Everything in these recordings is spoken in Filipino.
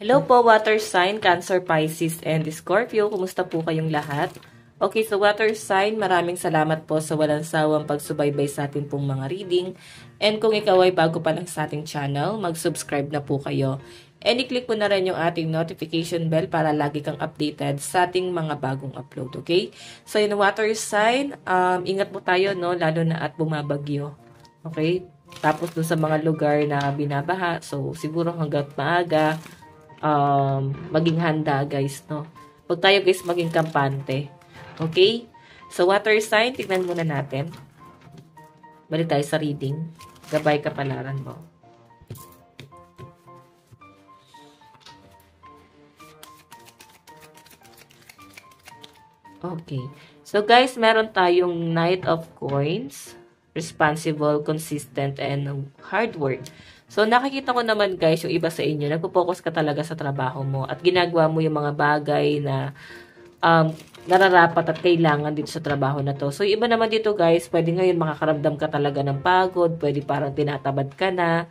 Hello po, water sign, Cancer, Pisces, and Scorpio. Kumusta po kayong lahat? Okay, so water sign, maraming salamat po sa walang sawang pagsubaybay sa ating pong mga reading. And kung ikaw ay bago pa lang sa ating channel, mag-subscribe na po kayo. And i-click mo na rin yung ating notification bell para lagi kang updated sa ating mga bagong upload, okay? So yun, water sign, ingat po tayo, no? Lalo na at bumabagyo. Okay? Tapos dun sa mga lugar na binabaha, so siguro hanggat maaga, maging handa guys, no? Huwag tayo guys maging kampante. Okay? So water sign, tignan muna natin. Balik tayo sa reading. Gabay kapalaran mo. Okay. So guys, meron tayong Knight of Coins, responsible, consistent, and hard work. So, nakikita ko naman guys, yung iba sa inyo, nagpo-focus ka talaga sa trabaho mo at ginagawa mo yung mga bagay na nararapat at kailangan dito sa trabaho na to. So, yung iba naman dito guys, pwede ngayon makakaramdam ka talaga ng pagod, pwede parang tinatabad ka na,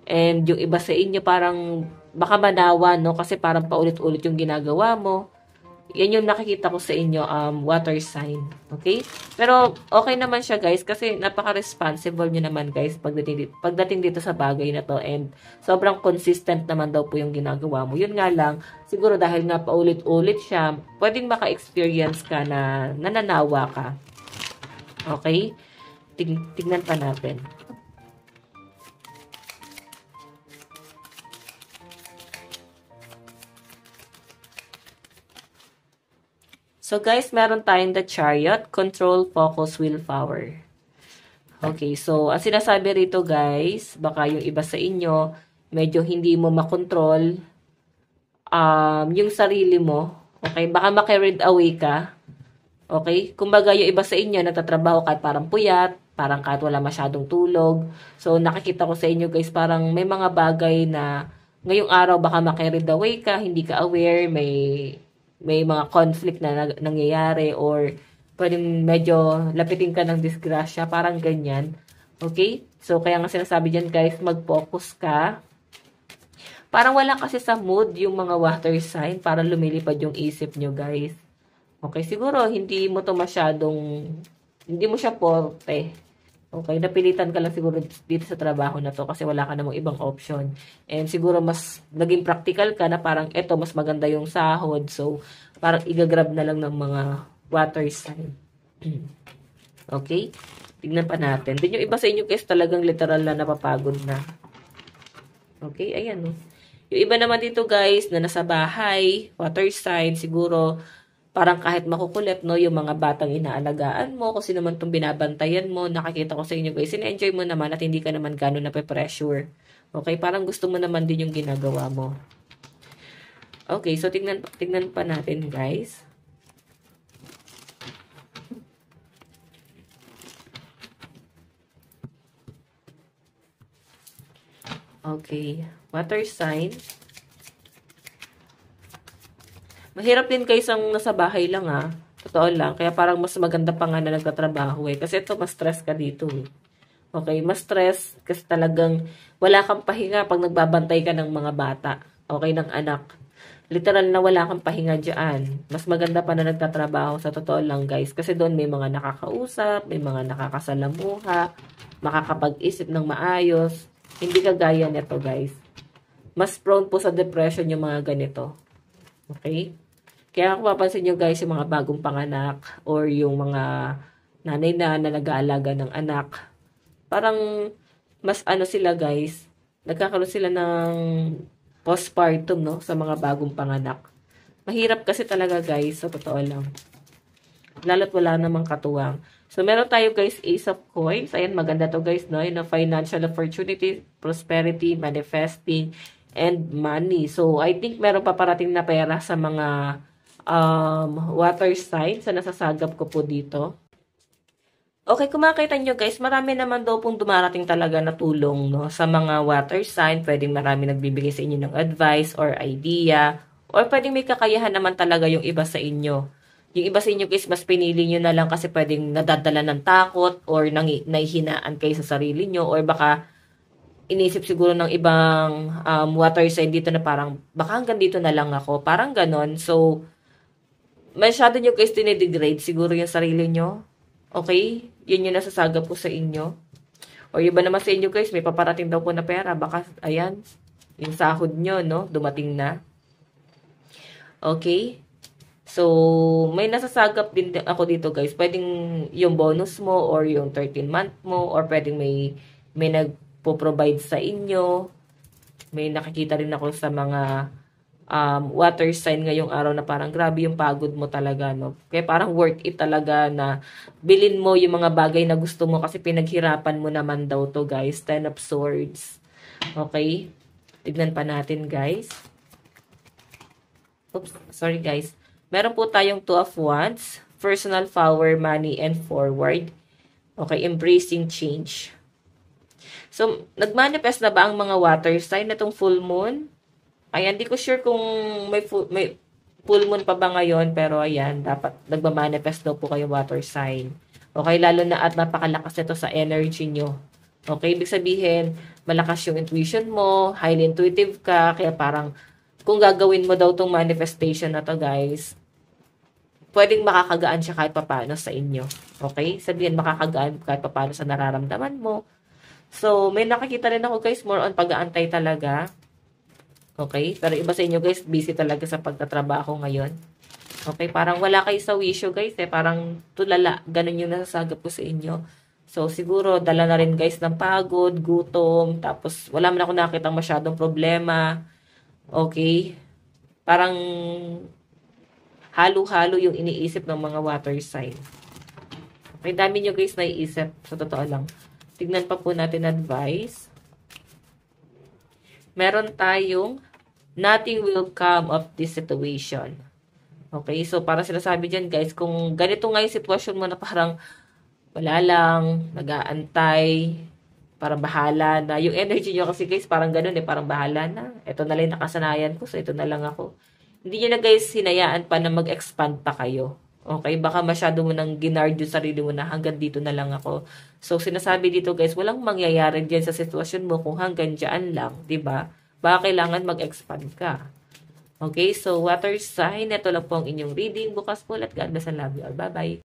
and yung iba sa inyo parang baka manawa, no? Kasi parang paulit-ulit yung ginagawa mo. Yan yung nakikita ko sa inyo, water sign. Okay? Pero, okay naman siya, guys, kasi napaka-responsible nyo naman, guys, pagdating dito sa bagay na to. And, sobrang consistent naman daw po yung ginagawa mo. Yun nga lang, siguro dahil nga paulit-ulit siya, pwedeng maka-experience ka na nananawa ka. Okay? Tignan pa natin. So guys, meron tayong the Chariot, control, focus, willpower. Okay, so ang sinasabi rito guys, baka yung iba sa inyo, medyo hindi mo makontrol yung sarili mo. Okay, baka ma-carried away ka. Okay, kumbaga yung iba sa inyo, nagtatrabaho kahit parang puyat, parang kahit wala masyadong tulog. So nakikita ko sa inyo guys, parang may mga bagay na ngayong araw baka ma-carried away ka, hindi ka aware, may mga conflict na nangyayari or pwedeng medyo lapitin ka ng disgrasya, parang ganyan. Okay? So, kaya nga sinasabi dyan guys, mag-focus ka. Parang wala kasi sa mood yung mga water sign, parang lumilipad yung isip nyo guys. Okay? Siguro, hindi mo siya forte. Okay, napilitan ka lang siguro dito sa trabaho na to kasi wala ka namang ibang option. And siguro mas naging practical ka na parang eto mas maganda yung sahod. So, parang igagrab na lang ng mga water sign. Okay? Tignan pa natin. Then yung iba sa inyo guys talagang literal na napapagod na. Okay, ayan o. Yung iba naman dito guys na nasa bahay, water sign, siguro parang kahit makukulit, no, yung mga batang inaalagaan mo, kasi naman itong binabantayan mo, nakakita ko sa inyo guys, in-enjoy mo naman at hindi ka naman gano'n nape-pressure. Okay, parang gusto mo naman din yung ginagawa mo. Okay, so tignan pa natin guys. Okay, water sign. Mahirap din guys ang nasa bahay lang Totoo lang. Kaya parang mas maganda pa nga na nagtatrabaho Kasi ito, mas stress ka dito Okay, mas stress kasi talagang wala kang pahinga pag nagbabantay ka ng mga bata. Okay, ng anak. Literal na wala kang pahinga dyan. Mas maganda pa na nagtatrabaho sa totoo lang guys. Kasi doon may mga nakakausap, may mga nakakasalamuha, makakapag-isip ng maayos. Hindi kagaya nito guys. Mas prone po sa depression yung mga ganito. Okay? Kaya kung mapapansin nyo guys, yung mga bagong panganak or yung mga nanay na nag-aalaga ng anak, parang mas sila guys, nagkakaroon sila ng postpartum, no, sa mga bagong panganak. Mahirap kasi talaga guys, sa totoo lang. Lalo't wala namang katuwang. So, meron tayo guys, Ace of Coins. Ayan, maganda to guys, no? Yung financial opportunity, prosperity, manifesting, and money. So, I think meron pa parating na pera sa mga water sign sa nasasagap ko po dito. Okay, kung makita nyo guys, marami naman daw pong dumarating talaga na tulong, no, sa mga water sign. Pwedeng marami nagbibigay sa inyo ng advice or idea. Or pwedeng may kakayahan naman talaga yung iba sa inyo. Yung iba sa inyo guys, mas pinili nyo na lang kasi pwedeng nadadala ng takot or nahihinaan kayo sa sarili nyo. Or baka inisip siguro ng ibang water sign dito na parang, baka hanggang dito na lang ako. Parang ganon. So, masyado nyo guys dinidegrade siguro yung sarili nyo. Okay? Yun yung nasasagap ko sa inyo. O iba naman sa inyo guys, may paparating daw po na pera. Baka, ayan, yung sahod nyo, no? Dumating na. Okay? So, may nasasagap din ako dito guys. Pwedeng yung bonus mo or yung 13-month mo or pwedeng may nagpo-provide sa inyo. May nakikita rin ako sa mga water sign ngayong araw na parang grabe yung pagod mo talaga, no? Kaya parang worth it talaga na bilin mo yung mga bagay na gusto mo kasi pinaghirapan mo naman daw to guys. 10 of Swords. Okay? Tignan pa natin guys. Oops, sorry guys. Meron po tayong 2 of Wands, personal power, money, and forward. Okay, embracing change. So, nagmanifest na ba ang mga water sign na itong full moon? Ayan, di ko sure kung may full moon pa ba ngayon, pero ayan, dapat nagmamanifest daw po kayo water sign. Okay, lalo na at napakalakas nito sa energy nyo. Okay, ibig sabihin, malakas yung intuition mo, highly intuitive ka, kaya parang kung gagawin mo daw tong manifestation na to guys, pwedeng makakagaan siya kahit papaano sa inyo. Okay? Sabihin makakagaan kahit papaano sa nararamdaman mo. So, may nakikita rin ako guys, more on pag-aantay talaga. Okay? Pero iba sa inyo guys, busy talaga sa pagtatrabaho ngayon. Okay? Parang wala kayo sa wisyo guys eh. Parang tulala. Ganun yung nasasagap ko sa inyo. So, siguro, dala na rin guys ng pagod, gutom, tapos wala man ako nakitang masyadong problema. Okay? Parang halo-halo yung iniisip ng mga water sign. May dami nyo guys naiisip. Sa totoo lang. Tignan pa po natin advice. Meron tayong nothing will come of this situation. Okay? So, para sinasabi dyan guys, kung ganito nga yung sitwasyon mo na parang wala lang, nag-aantay, parang bahala na. Yung energy nyo kasi guys, parang ganun eh, parang bahala na. Ito na lang nakasanayan ko, so ito na lang ako. Hindi nyo na guys hinayaan pa na mag-expand pa kayo. Okay? Baka masyado mo nang ginard yung sarili mo na hanggang dito na lang ako. So, sinasabi dito guys, walang mangyayari dyan sa sitwasyon mo kung hanggang dyan lang. Diba? Baka kailangan mag-expand ka. Okay? So, water sign, ito lang po ang inyong reading. Bukas po, let God bless and love you all. Bye-bye.